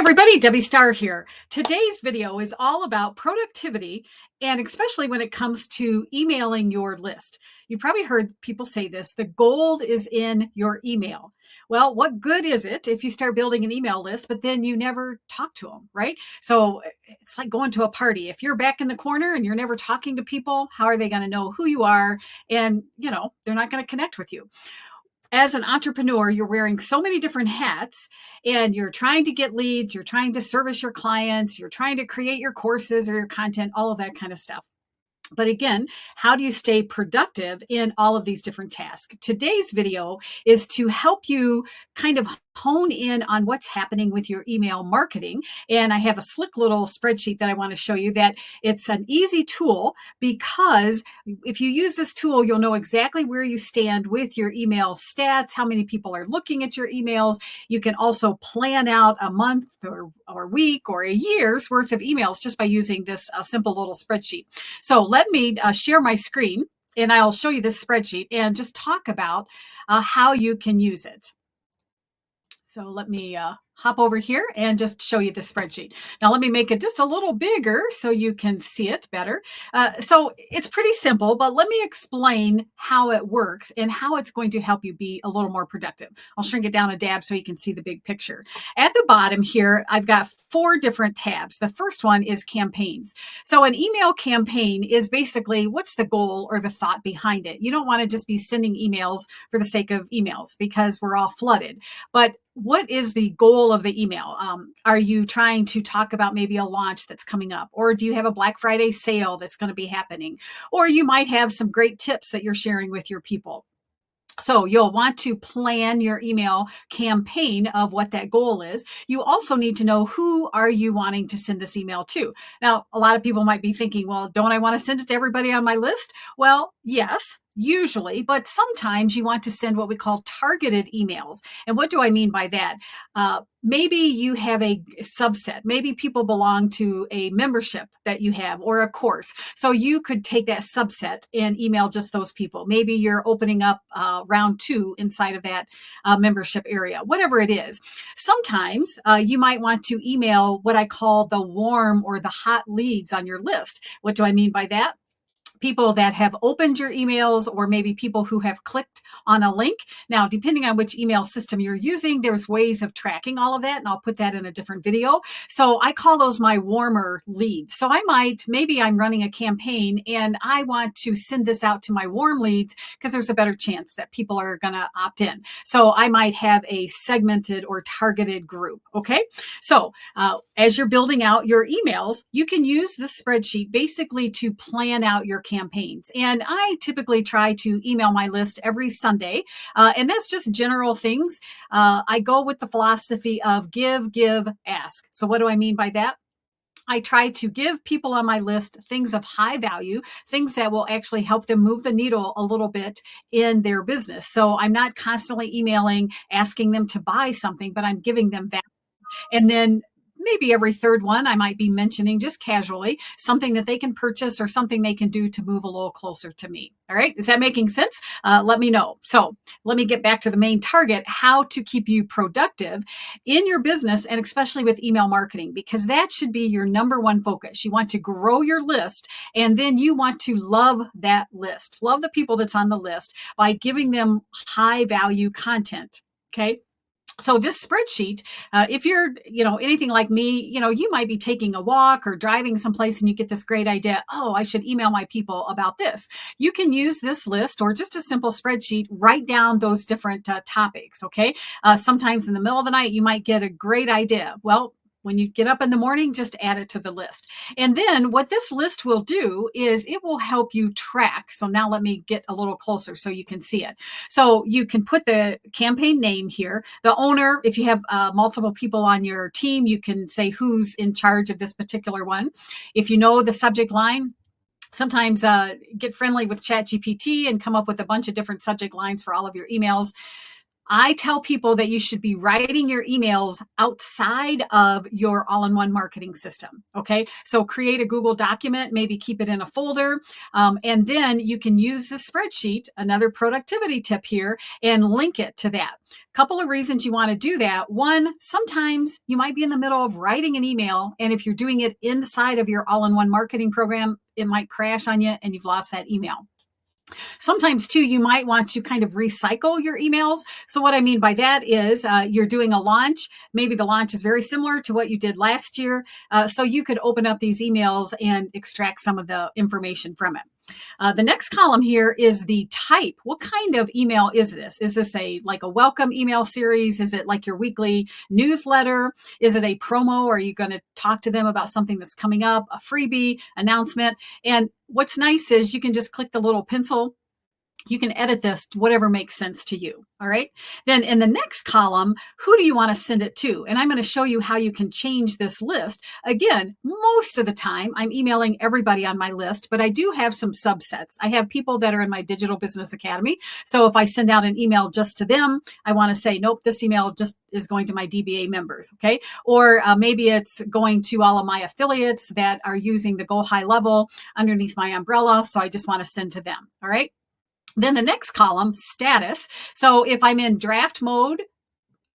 Everybody, Debbi Starr here. Today's video is all about productivity, and especially when it comes to emailing your list. You probably heard people say this, the gold is in your email. Well, what good is it if you start building an email list, but then you never talk to them, right? So it's like going to a party. If you're back in the corner and you're never talking to people, how are they going to know who you are? And, they're not going to connect with you. As an entrepreneur, you're wearing so many different hats and you're trying to get leads, you're trying to service your clients, you're trying to create your courses or your content, all of that kind of stuff. But again, how do you stay productive in all of these different tasks? Today's video is to help you kind of hone in on what's happening with your email marketing. And I have a slick little spreadsheet that I want to show you that it's an easy tool because if you use this tool, you'll know exactly where you stand with your email stats, how many people are looking at your emails. You can also plan out a month or week or a year's worth of emails just by using this simple little spreadsheet. So let me share my screen and I'll show you this spreadsheet and just talk about how you can use it. So let me hop over here and just show you the spreadsheet. Now let me make it just a little bigger so you can see it better. So it's pretty simple, but let me explain how it works and how it's going to help you be a little more productive. I'll shrink it down a dab so you can see the big picture. At the bottom here, I've got 4 different tabs. The first one is campaigns. So an email campaign is basically what's the goal or the thought behind it. You don't want to just be sending emails for the sake of emails because we're all flooded. But what is the goal of the email? Are you trying to talk about maybe a launch that's coming up? Or do you have a Black Friday sale that's going to be happening? Or you might have some great tips that you're sharing with your people. So you'll want to plan your email campaign of what that goal is. You also need to know who are you wanting to send this email to. Now, a lot of people might be thinking, well, don't I want to send it to everybody on my list? Well, yes, usually, but sometimes you want to send what we call targeted emails. And what do I mean by that? Maybe you have a subset. Maybe people belong to a membership that you have or a course. So you could take that subset and email just those people. Maybe you're opening up round 2 inside of that membership area, whatever it is. Sometimes you might want to email what I call the warm or the hot leads on your list. What do I mean by that? People that have opened your emails or maybe people who have clicked on a link. Now, depending on which email system you're using, there's ways of tracking all of that, and I'll put that in a different video. So I call those my warmer leads. So maybe I'm running a campaign and I want to send this out to my warm leads because there's a better chance that people are going to opt in. So I might have a segmented or targeted group. Okay. So as you're building out your emails, you can use this spreadsheet basically to plan out your campaigns. And I typically try to email my list every Sunday. And that's just general things. I go with the philosophy of give, ask. So what do I mean by that? I try to give people on my list things of high value, things that will actually help them move the needle a little bit in their business. So I'm not constantly emailing, asking them to buy something, but I'm giving them value. And then maybe every third one, I might be mentioning just casually something that they can purchase or something they can do to move a little closer to me. All right. Is that making sense? Let me know. So let me get back to the main target, how to keep you productive in your business and especially with email marketing, because that should be your number one focus. You want to grow your list and then you want to love that list, love the people that's on the list by giving them high value content. Okay. So this spreadsheet, if you're, anything like me, you might be taking a walk or driving someplace and you get this great idea. Oh, I should email my people about this. You can use this list or just a simple spreadsheet, write down those different topics. Okay. Sometimes in the middle of the night, you might get a great idea. Well, when you get up in the morning, just add it to the list. And then what this list will do is it will help you track. So now let me get a little closer so you can see it. So you can put the campaign name here. The owner, if you have multiple people on your team, you can say who's in charge of this particular one. If you know the subject line, sometimes get friendly with ChatGPT and come up with a bunch of different subject lines for all of your emails. I tell people that you should be writing your emails outside of your all-in-one marketing system. Okay. So create a Google document, maybe keep it in a folder. And then you can use the spreadsheet, another productivity tip here, and link it to that. Couple of reasons you want to do that. One, sometimes you might be in the middle of writing an email, and if you're doing it inside of your all-in-one marketing program, it might crash on you and you've lost that email. Sometimes too, you might want to kind of recycle your emails. So what I mean by that is you're doing a launch. Maybe the launch is very similar to what you did last year. So you could open up these emails and extract some of the information from it. The next column here is the type. What kind of email is this? Is this like a welcome email series? Is it like your weekly newsletter? Is it a promo? Are you going to talk to them about something that's coming up, a freebie announcement? And what's nice is you can just click the little pencil. You can edit this to whatever makes sense to you. All right. Then in the next column, who do you want to send it to? And I'm going to show you how you can change this list. Again, most of the time I'm emailing everybody on my list, but I do have some subsets. I have people that are in my Digital Business Academy. So if I send out an email just to them, I want to say, nope, this email just is going to my DBA members. Okay. Or maybe it's going to all of my affiliates that are using the Go High Level underneath my umbrella. So I just want to send to them. All right. Then the next column, status. So if I'm in draft mode,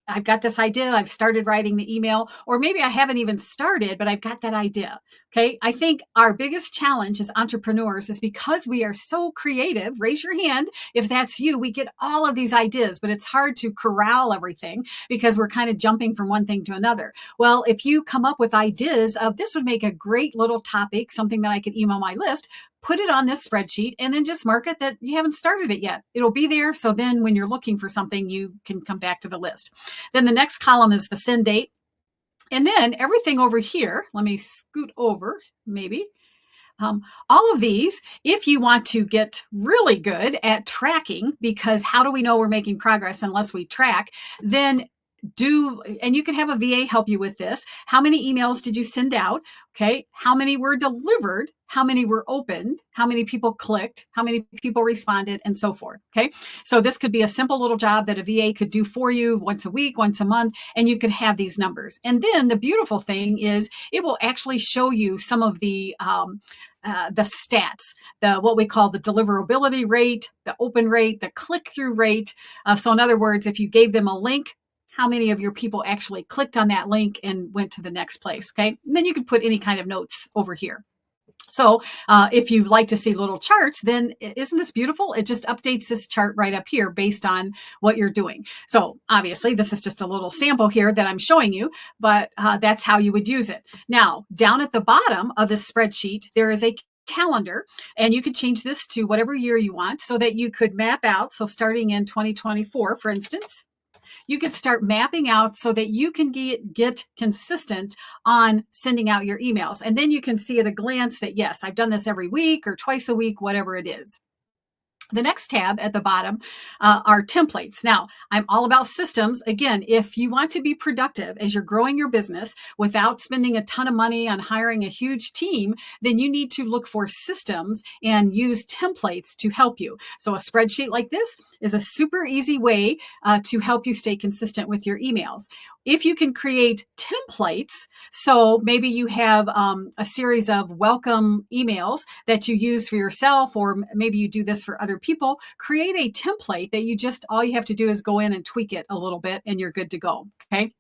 I've got this idea. I've started writing the email, or maybe I haven't even started, but I've got that idea. Okay. I think our biggest challenge as entrepreneurs is because we are so creative. Raise your hand if that's you. We get all of these ideas, but it's hard to corral everything because we're kind of jumping from one thing to another. Well, if you come up with ideas of this would make a great little topic, something that I could email my list, put it on this spreadsheet and then just mark it that you haven't started it yet. It'll be there. So then when you're looking for something, you can come back to the list. Then the next column is the send date. And then everything over here, let me scoot over maybe. All of these, if you want to get really good at tracking, because how do we know we're making progress unless we track, then and you can have a VA help you with this. How many emails did you send out? Okay. How many were delivered? How many were opened? How many people clicked? How many people responded? And so forth. Okay. So this could be a simple little job that a VA could do for you once a week, once a month, and you could have these numbers. And then the beautiful thing is it will actually show you some of the stats, what we call the deliverability rate, the open rate, the click-through rate. So in other words, if you gave them a link, how many of your people actually clicked on that link and went to the next place. Okay. And then you can put any kind of notes over here. So if you like to see little charts, then isn't this beautiful? It just updates this chart right up here based on what you're doing. So obviously this is just a little sample here that I'm showing you, but that's how you would use it. Now, down at the bottom of this spreadsheet, there is a calendar, and you could change this to whatever year you want so that you could map out. So starting in 2024, for instance, you could start mapping out so that you can get consistent on sending out your emails. And then you can see at a glance that, yes, I've done this every week or twice a week, whatever it is. The next tab at the bottom are templates. Now, I'm all about systems. Again, if you want to be productive as you're growing your business without spending a ton of money on hiring a huge team, then you need to look for systems and use templates to help you. So a spreadsheet like this is a super easy way to help you stay consistent with your emails. If you can create templates, so maybe you have a series of welcome emails that you use for yourself, or maybe you do this for other people, create a template that all you have to do is go in and tweak it a little bit and you're good to go. Okay.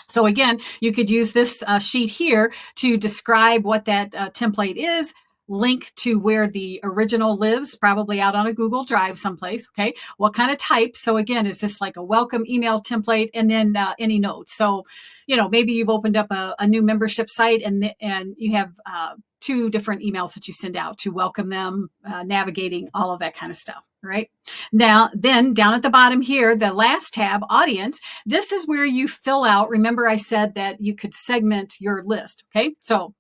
So again, you could use this sheet here to describe what that template is, link to where the original lives, probably out on a Google Drive someplace. Okay. What kind of type? So again, is this like a welcome email template, and then any notes? So, maybe you've opened up a new membership site and you have 2 different emails that you send out to welcome them, navigating all of that kind of stuff. Right now, then down at the bottom here, the last tab, audience, this is where you fill out. Remember, I said that you could segment your list. Okay. So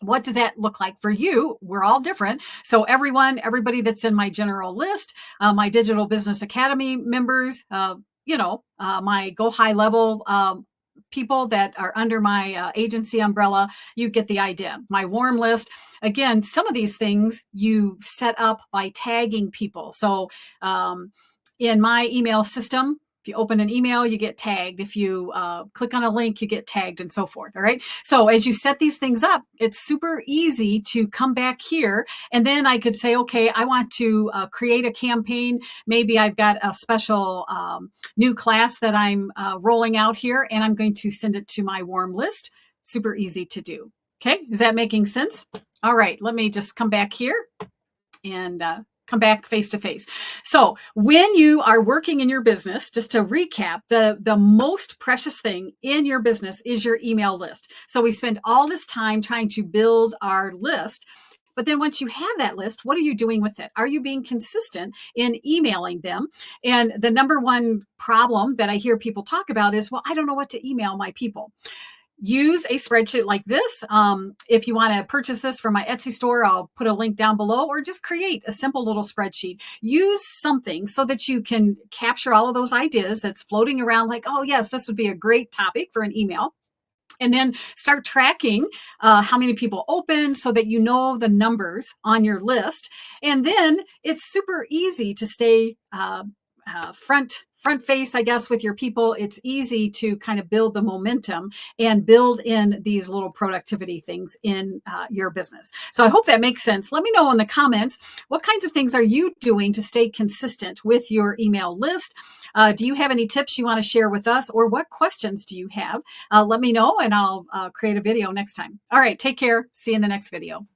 what does that look like for you? We're all different. So everybody that's in my general list, my Digital Business Academy members, my Go High Level people that are under my agency umbrella, you get the idea. My warm list, again, some of these things you set up by tagging people. So in my email system, If you open an email, you get tagged. If you click on a link, you get tagged, and so forth. All right. So as you set these things up, it's super easy to come back here. And then I could say, okay, I want to create a campaign. Maybe I've got a special new class that I'm rolling out here, and I'm going to send it to my warm list. Super easy to do. Okay. Is that making sense? All right. Let me just come back here and come back face to face. So when you are working in your business, just to recap, the most precious thing in your business is your email list. So we spend all this time trying to build our list. But then once you have that list, what are you doing with it? Are you being consistent in emailing them? And the number one problem that I hear people talk about is, well, I don't know what to email my people. Use a spreadsheet like this. If you want to purchase this from my Etsy store, I'll put a link down below, or just create a simple little spreadsheet. Use something so that you can capture all of those ideas that's floating around like, oh yes, this would be a great topic for an email. And then start tracking how many people open so that you know the numbers on your list. And then it's super easy to stay front face, I guess, with your people. It's easy to kind of build the momentum and build in these little productivity things in your business. So I hope that makes sense. Let me know in the comments, what kinds of things are you doing to stay consistent with your email list? Do you have any tips you want to share with us, or what questions do you have? Let me know, and I'll create a video next time. All right, take care. See you in the next video.